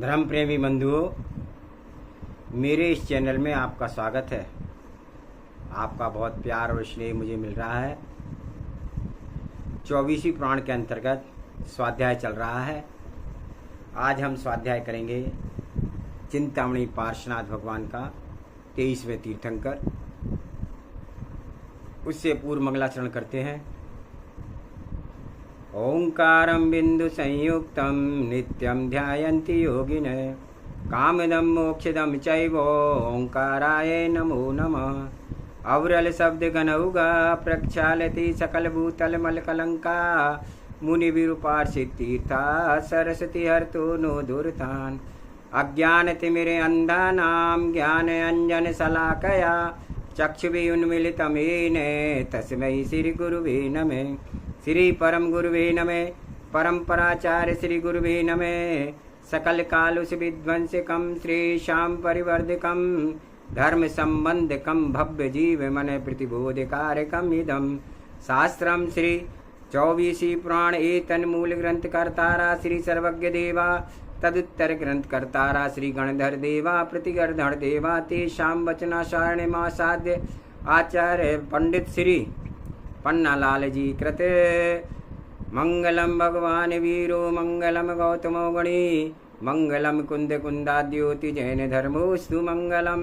धर्म प्रेमी बंधुओं, मेरे इस चैनल में आपका स्वागत है। आपका बहुत प्यार और स्नेह मुझे मिल रहा है। 24वीं पुराण के अंतर्गत स्वाध्याय चल रहा है। आज हम स्वाध्याय करेंगे चिंतामणि पार्श्वनाथ भगवान का 23वें तीर्थंकर। उससे पूर्व मंगलाचरण करते हैं। ओंकारं बिंदु संयुक्तं नित्यं ध्यायन्ति योगिनः कामदं मोक्षदं चैव ओंकाराय नमो नमः। अवरल शब्द गनौगा प्रक्षालति सकल भूतल मल कलंका मुनि विरूपार्षित तीर्था सरस्वती हर्तो नो दुर्तान् अज्ञान तिमिरे अंधानां ज्ञान अंजन शलाकया चक्षुर्विन्मीलितं येन तस्मै श्री गुरुवे नमः। श्री परम गुरुवे नमः। परंपराचार्य श्री गुरुवे नमः। सकल कालुष विध्वंसकं श्रीशां परिवर्धकं धर्म संबंधकं भव्य जीव मन प्रतिबोधकारकम् इदं शास्त्रं श्री 24 पुराण एतन मूल ग्रंथ कर्तारा श्री सर्वज्ञ देवा तदुत्तर ग्रंथ कर्तारा श्री गणधर देवा प्रतिगर्धण देवा तेषां वचनाशारणमासाद्य आचार्य पंडित श्री पन्नालाल जी कृते मंगलम भगवान वीरो मंगलम गौतमो गणी मंगलम कुंद कुंदाद्योति जैन धर्मोस्तु मंगलम।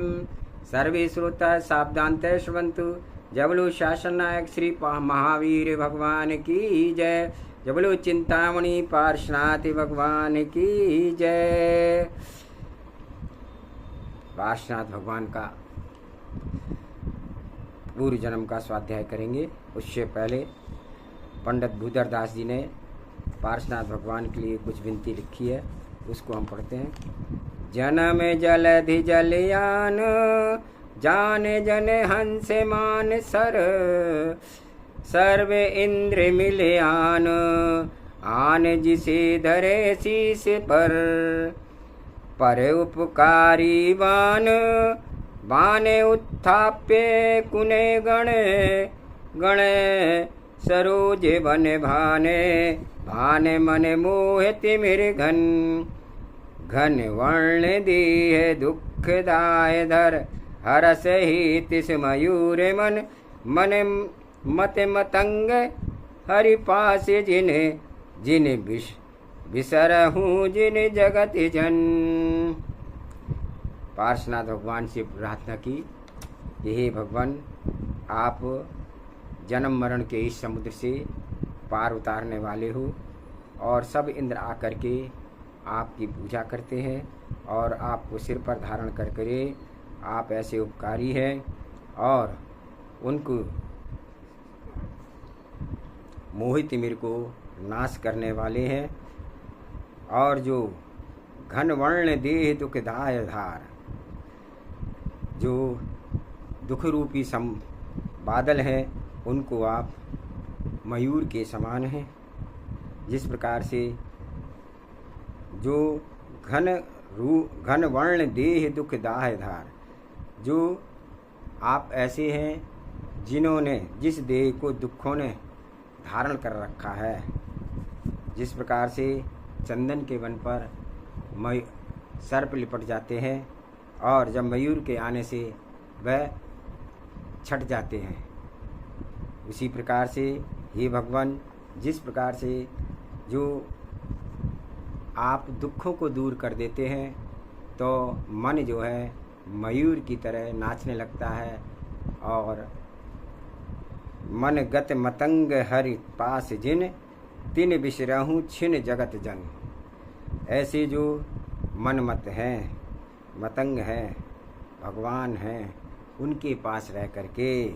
सर्वे श्रोता सावधान श्रवन्तु। जबलो शासन नायक श्री महावीर भगवान की जय। जबलो चिंतामणि पार्श्वनाथ भगवान की जय। पार्श्वनाथ भगवान का पूर्व जन्म का स्वाध्याय करेंगे। उससे पहले पंडित भूधर दास जी ने पार्श्वनाथ भगवान के लिए कुछ विनती लिखी है, उसको हम पढ़ते हैं। जन्म जलधि जलयान जाने जन हंस मान सर सर्वे इंद्र मिलयान आन जिसे धरे शीस पर उपकारी बाने उत्थाप्य कुने गणे सरोज बन भाने मन मोह तिमिर घन वर्ण देह दुखदाय धर हरस ही तिस मयूर मन मत मतंग हरि पास जिन बिसरहूँ जिन जगत जन। पार्श्वनाथ भगवान से प्रार्थना की, हे भगवान, आप जन्म मरण के इस समुद्र से पार उतारने वाले हो और सब इंद्र आकर के आपकी पूजा करते हैं और आपको सिर पर धारण कर करे आप ऐसे उपकारी हैं और उनको मोहित तिमिर को नाश करने वाले हैं। और जो घन वर्ण देह दुखदाय धार, जो दुख रूपी बादल हैं, उनको आप मयूर के समान हैं। जिस प्रकार से जो घन वर्ण देह दुखदाय धार, जो आप ऐसे हैं जिन्होंने जिस देह को दुखों ने धारण कर रखा है। जिस प्रकार से चंदन के वन पर सर्प लिपट जाते हैं और जब मयूर के आने से वह छट जाते हैं, उसी प्रकार से हे भगवान, जिस प्रकार से जो आप दुखों को दूर कर देते हैं तो मन जो है मयूर की तरह नाचने लगता है और मन गत मतंग हरि पास जिन तिन बिसरहूँ छिन जगत जन। ऐसे जो मनमत हैं, मतंग हैं, भगवान हैं, उनके पास रह करके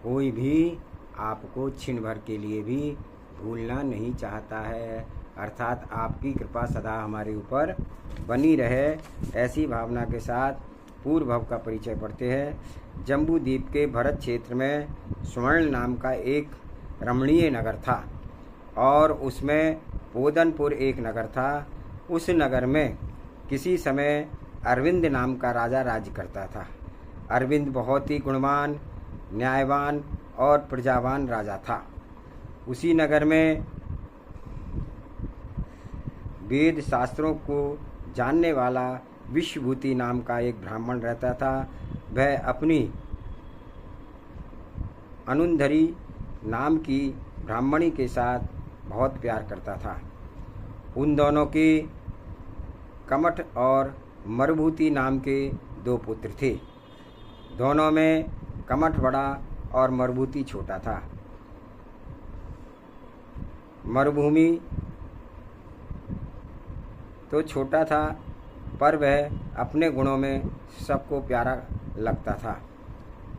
कोई भी आपको क्षण भर के लिए भी भूलना नहीं चाहता है। अर्थात आपकी कृपा सदा हमारे ऊपर बनी रहे, ऐसी भावना के साथ पूर्व भव का परिचय पढ़ते हैं। जम्बू द्वीप के भरत क्षेत्र में स्वर्ण नाम का एक रमणीय नगर था और उसमें पोदनपुर एक नगर था। उस नगर में किसी समय अरविंद नाम का राजा राज्य करता था। अरविंद बहुत ही गुणवान, न्यायवान और प्रजावान राजा था। उसी नगर में वेद शास्त्रों को जानने वाला विश्वभूति नाम का एक ब्राह्मण रहता था। वह अपनी अनुंधरी नाम की ब्राह्मणी के साथ बहुत प्यार करता था। उन दोनों के कमठ और मरुभूति नाम के 2 पुत्र थे। दोनों में कमठ बड़ा और मरुभूति छोटा था। मरुभूमि तो छोटा था, पर वह अपने गुणों में सबको प्यारा लगता था।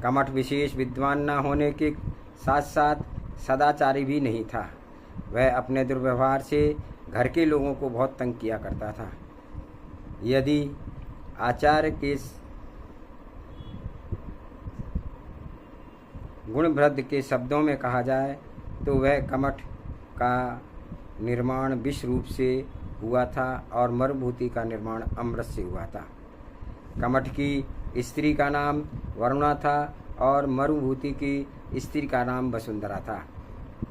कमठ विशेष विद्वान न होने के साथ साथ सदाचारी भी नहीं था। वह अपने दुर्व्यवहार से घर के लोगों को बहुत तंग किया करता था। यदि आचार्य के गुणभद्र के शब्दों में कहा जाए तो वह कमठ का निर्माण विष रूप से हुआ था और मरुभूति का निर्माण अमृत से हुआ था। कमठ की स्त्री का नाम वरुणा था और मरुभूति की स्त्री का नाम वसुंधरा था।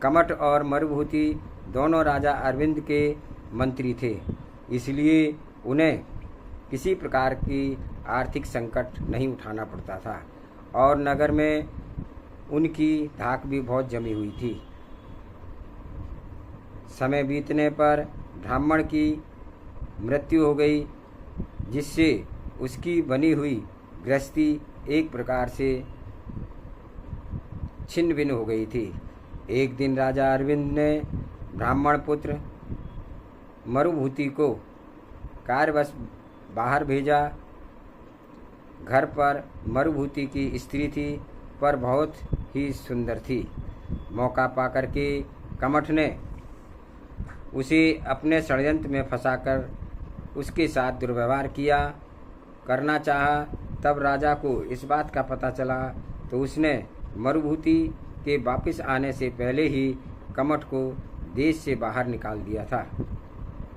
कमठ और मरुभूति दोनों राजा अरविंद के मंत्री थे, इसलिए उन्हें किसी प्रकार की आर्थिक संकट नहीं उठाना पड़ता था और नगर में उनकी धाक भी बहुत जमी हुई थी। समय बीतने पर ब्राह्मण की मृत्यु हो गई, जिससे उसकी बनी हुई गृहस्थी एक प्रकार से छिन्न भिन्न हो गई थी। एक दिन राजा अरविंद ने ब्राह्मण पुत्र मरुभूति को कार्यवश बाहर भेजा। घर पर मरुभूति की स्त्री थी, पर बहुत ही सुंदर थी। मौका पाकर के कमठ ने उसे अपने षड्यंत्र में फंसाकर उसके साथ दुर्व्यवहार करना चाहा। तब राजा को इस बात का पता चला तो उसने मरुभूति के वापस आने से पहले ही कमठ को देश से बाहर निकाल दिया था।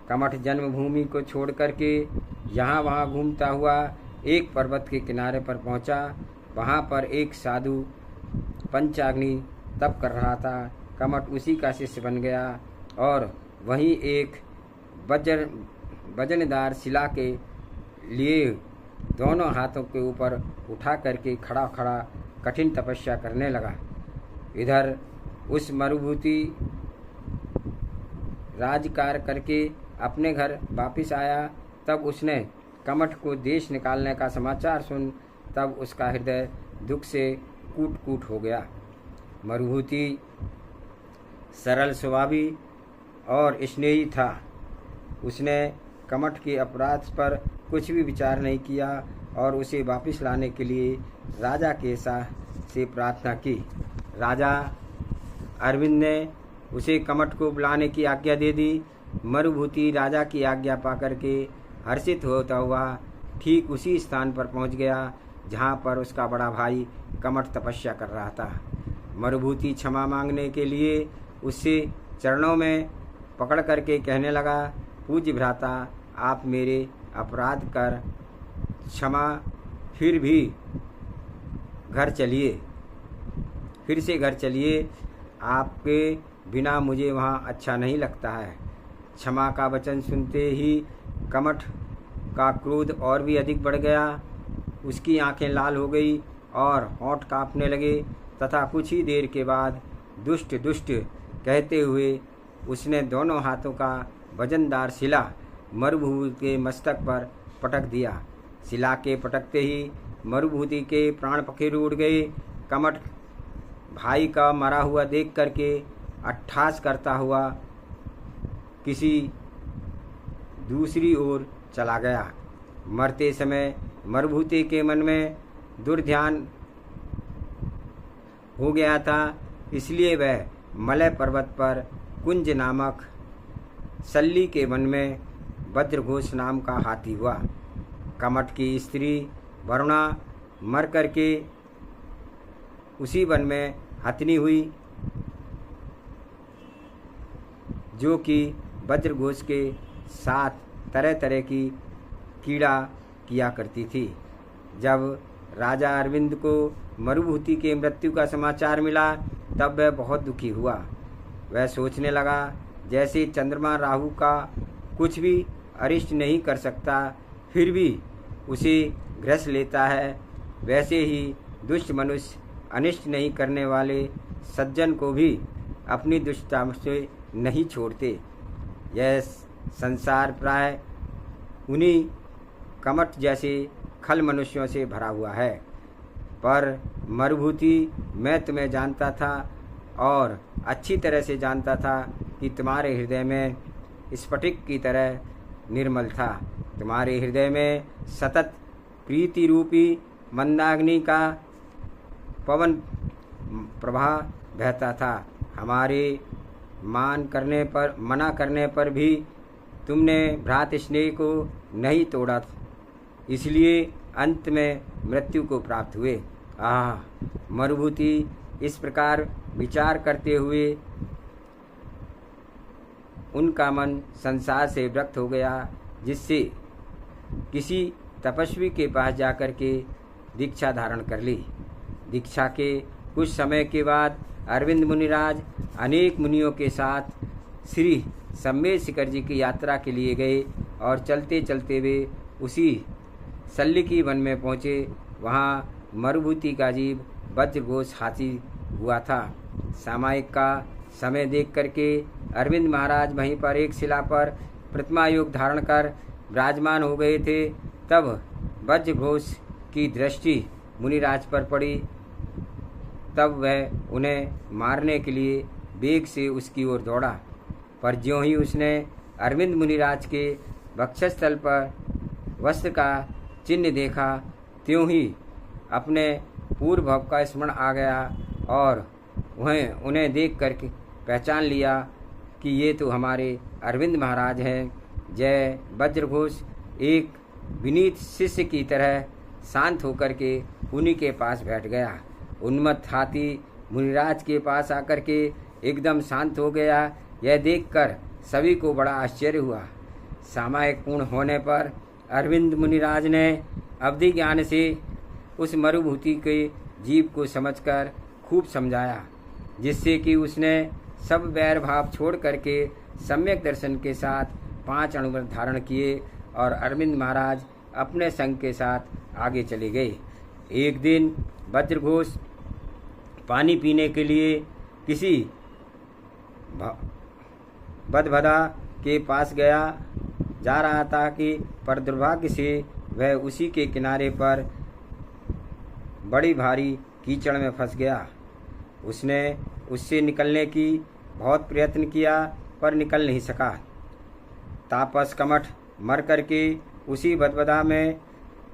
कमठ जन्मभूमि को छोड़ करके यहाँ वहाँ घूमता हुआ एक पर्वत के किनारे पर पहुँचा। वहाँ पर एक साधु पंचाग्नि तप कर रहा था। कमठ उसी का शिष्य बन गया और वहीं एक वजनदार शिला के लिए दोनों हाथों के ऊपर उठा करके खड़ा खड़ा कठिन तपस्या करने लगा। इधर उस मरुभूति राजकार्य करके अपने घर वापिस आया। तब उसने कमठ को देश निकालने का समाचार सुन तब उसका हृदय दुख से कूट कूट हो गया। मरुभूति सरल स्वभावी और स्नेही था। उसने कमठ के अपराध पर कुछ भी विचार नहीं किया और उसे वापस लाने के लिए राजा के से प्रार्थना की। राजा अरविंद ने उसे कमठ को बुलाने की आज्ञा दे दी। मरुभूति राजा की आज्ञा पाकर के हर्षित होता हुआ ठीक उसी स्थान पर पहुंच गया जहां पर उसका बड़ा भाई कमठ तपस्या कर रहा था। मरुभूति क्षमा मांगने के लिए उससे चरणों में पकड़ करके कहने लगा, पूज्य भ्राता, आप मेरे अपराध कर क्षमा, फिर से घर चलिए। आपके बिना मुझे वहाँ अच्छा नहीं लगता है। क्षमा का वचन सुनते ही कमठ का क्रोध और भी अधिक बढ़ गया। उसकी आंखें लाल हो गई और होंठ कांपने लगे तथा कुछ ही देर के बाद दुष्ट दुष्ट कहते हुए उसने दोनों हाथों का वजनदार शिला मरुभूति के मस्तक पर पटक दिया। शिला के पटकते ही मरुभूति के प्राण पखेरु उड़ गए। कमठ भाई का मरा हुआ देख करके अट्ठास करता हुआ किसी दूसरी ओर चला गया। मरते समय मरुभूति के मन में दुर्ध्यान हो गया था, इसलिए वह मलय पर्वत पर कुंज नामक सल्ली के वन में वज्रघोष नाम का हाथी हुआ। कमठ की स्त्री वरुणा मर करके उसी वन में हथनी हुई, जो कि वज्रघोष के साथ तरह तरह की कीड़ा किया करती थी। जब राजा अरविंद को मरुभूति के मृत्यु का समाचार मिला तब वह बहुत दुखी हुआ। वह सोचने लगा, जैसे चंद्रमा राहु का कुछ भी अरिष्ट नहीं कर सकता फिर भी उसे ग्रस लेता है, वैसे ही दुष्ट मनुष्य अनिष्ट नहीं करने वाले सज्जन को भी अपनी दुष्टता से नहीं छोड़ते। यह संसार प्राय उन्हीं कमठ जैसे खल मनुष्यों से भरा हुआ है। पर मरुभूति मैं तुम्हें जानता था और अच्छी तरह से जानता था कि तुम्हारे हृदय में स्फटिक की तरह निर्मल था। तुम्हारे हृदय में सतत प्रीति रूपी मंदाग्नि का पवन प्रवाह बहता था। हमारे मना करने पर भी तुमने भ्रात स्नेह को नहीं तोड़ा, इसलिए अंत में मृत्यु को प्राप्त हुए। मरुभूति इस प्रकार विचार करते हुए उनका मन संसार से विरक्त हो गया, जिससे किसी तपस्वी के पास जाकर के दीक्षा धारण कर ली। दीक्षा के कुछ समय के बाद अरविंद मुनिराज अनेक मुनियों के साथ श्री सम्मेद शिखर जी की यात्रा के लिए गए और चलते चलते वे उसी सल्लिकी वन में पहुँचे। वहाँ मरुभूति का जीव वज्रघोष हाथी हुआ था। सामायिक का समय देख करके अरविंद महाराज वहीं पर एक शिला पर प्रतिमा योग धारण कर विराजमान हो गए थे। तब वज्रघोष की दृष्टि मुनिराज पर पड़ी। तब वह उन्हें मारने के लिए वेग से उसकी ओर दौड़ा, पर ज्यों ही उसने अरविंद मुनिराज के वक्षस्थल पर वस्त्र का चिन्ह देखा, त्यों ही अपने पूर्व भव का स्मरण आ गया और वह उन्हें देख कर पहचान लिया कि ये तो हमारे अरविंद महाराज हैं। जय वज्रघोष एक विनीत शिष्य की तरह शांत होकर के उन्हीं के पास बैठ गया। उन्मत्त हाथी मुनिराज के पास आकर के एकदम शांत हो गया। यह देखकर सभी को बड़ा आश्चर्य हुआ। सामायिक पूर्ण होने पर अरविंद मुनिराज ने अवधि ज्ञान से उस मरुभूति के जीव को समझकर खूब समझाया, जिससे कि उसने सब वैर भाव छोड़ करके सम्यक दर्शन के साथ 5 अणुव्रत धारण किए और अरविंद महाराज अपने संग के साथ आगे चले गए। एक दिन वज्रघोष पानी पीने के लिए किसी बदभदा के पास जा रहा था कि पर दुर्भाग्य से वह उसी के किनारे पर बड़ी भारी कीचड़ में फंस गया। उसने उससे निकलने की बहुत प्रयत्न किया पर निकल नहीं सका। तापस कमठ मर करके उसी बदबदा में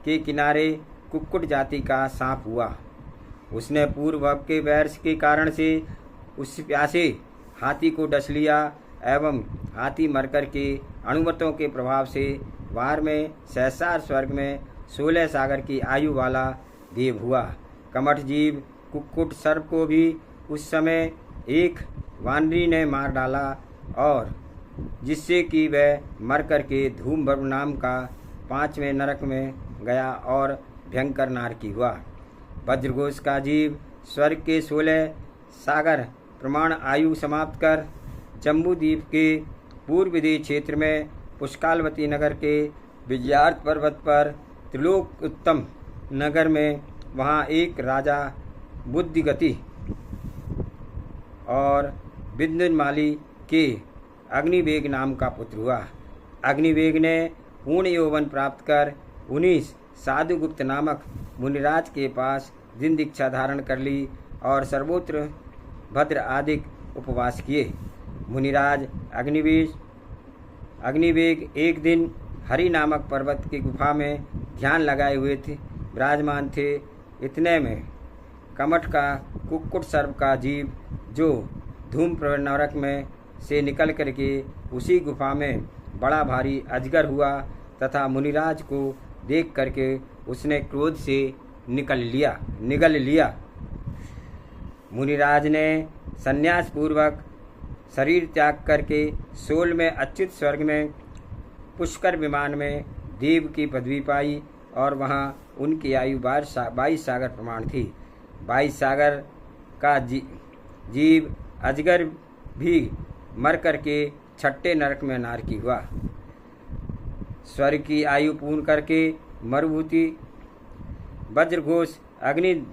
के किनारे कुक्कुट जाति का सांप हुआ। उसने पूर्व के वैर के कारण से उस प्यासे हाथी को डस लिया एवं हाथी मर करके अणुव्रतों के प्रभाव से वार में सहसार स्वर्ग में 16 सागर की आयु वाला देव हुआ। कमठ जीव कुक्कुट सर्प को भी उस समय एक वानरी ने मार डाला और जिससे कि वह मर करके धूम्रवर्म नाम का 5वें नरक में गया और भयंकर नारकी हुआ। वज्रघोष का जीव स्वर्ग के 16 सागर प्रमाण आयु समाप्त कर जम्बूद्वीप के पूर्व विदेह क्षेत्र में पुष्कालवती नगर के विजयार्थ पर्वत पर त्रिलोक उत्तम नगर में वहाँ एक राजा बुद्धिगति और विद्युन्माली के अग्निवेग नाम का पुत्र हुआ। अग्निवेग ने पूर्ण यौवन प्राप्त कर 19 साधुगुप्त नामक मुनिराज के पास दिन दीक्षा धारण कर ली और सर्वोत्र भद्र आदि उपवास किए। मुनिराज अग्निवेग एक दिन हरि नामक पर्वत की गुफा में ध्यान लगाए हुए थे विराजमान थे। इतने में कमठ का कुक्कुट सर्प का जीव जो धूम्र नरक में से निकल करके उसी गुफा में बड़ा भारी अजगर हुआ तथा मुनिराज को देख करके उसने क्रोध से निगल लिया। मुनिराज ने संन्यास पूर्वक शरीर त्याग करके 16 में अच्युत स्वर्ग में पुष्कर विमान में देव की पदवी पाई और वहाँ उनकी आयु 22 सागर प्रमाण थी। 22 सागर का जीव अजगर भी मर करके 6ठे नरक में नारकी हुआ। स्वर्ग की आयु पूर्ण करके मरुभूति वज्रघोष अग्नि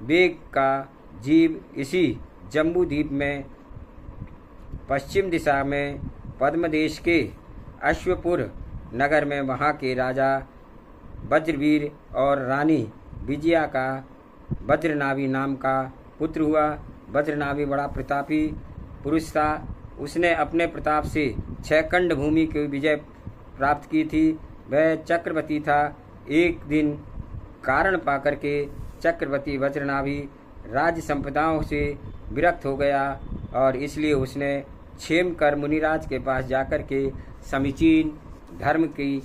वेग का जीव इसी जम्बू द्वीप में पश्चिम दिशा में पद्मदेश के अश्वपुर नगर में वहाँ के राजा वज्रवीर और रानी विजया का वज्रनाभि नाम का पुत्र हुआ। वज्रनाभि बड़ा प्रतापी पुरुष था। उसने अपने प्रताप से 6 खंड भूमि की विजय प्राप्त की थी। वह चक्रवर्ती था। एक दिन कारण पाकर के चक्रवर्ती वज्रनाभि राज्य संपदाओं से विरक्त हो गया और इसलिए उसने क्षेमकर मुनिराज के पास जाकर के समीचीन धर्म की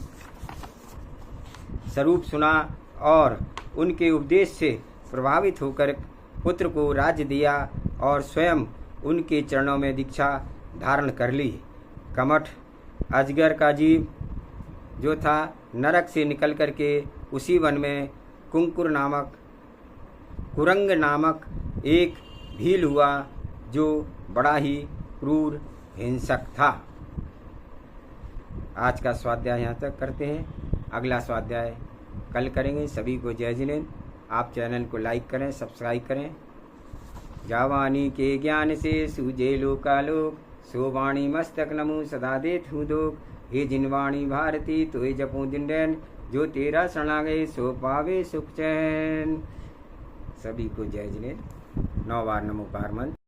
स्वरूप सुना और उनके उपदेश से प्रभावित होकर पुत्र को राज्य दिया और स्वयं उनके चरणों में दीक्षा धारण कर ली। कमठ अजगर का जीव जो था नरक से निकल करके उसी वन में कुरंग नामक एक भील हुआ जो बड़ा ही क्रूर हिंसक था। आज का स्वाध्याय यहाँ तक करते हैं। अगला स्वाध्याय कल करेंगे। सभी को जय जिनेंद्र। आप चैनल को लाइक करें, सब्सक्राइब करें। जावानी के ज्ञान से सूझे लोकालोक, सो वाणी मस्तक नमो सदा देत हूँ दोक। हे जिनवाणी भारती तो जपू दिन रैन, जो तेरा शरणा गए सो पावे सुख चैन। सभी को जय जिनेंद्र। 9 बार नमोकार मंत्र।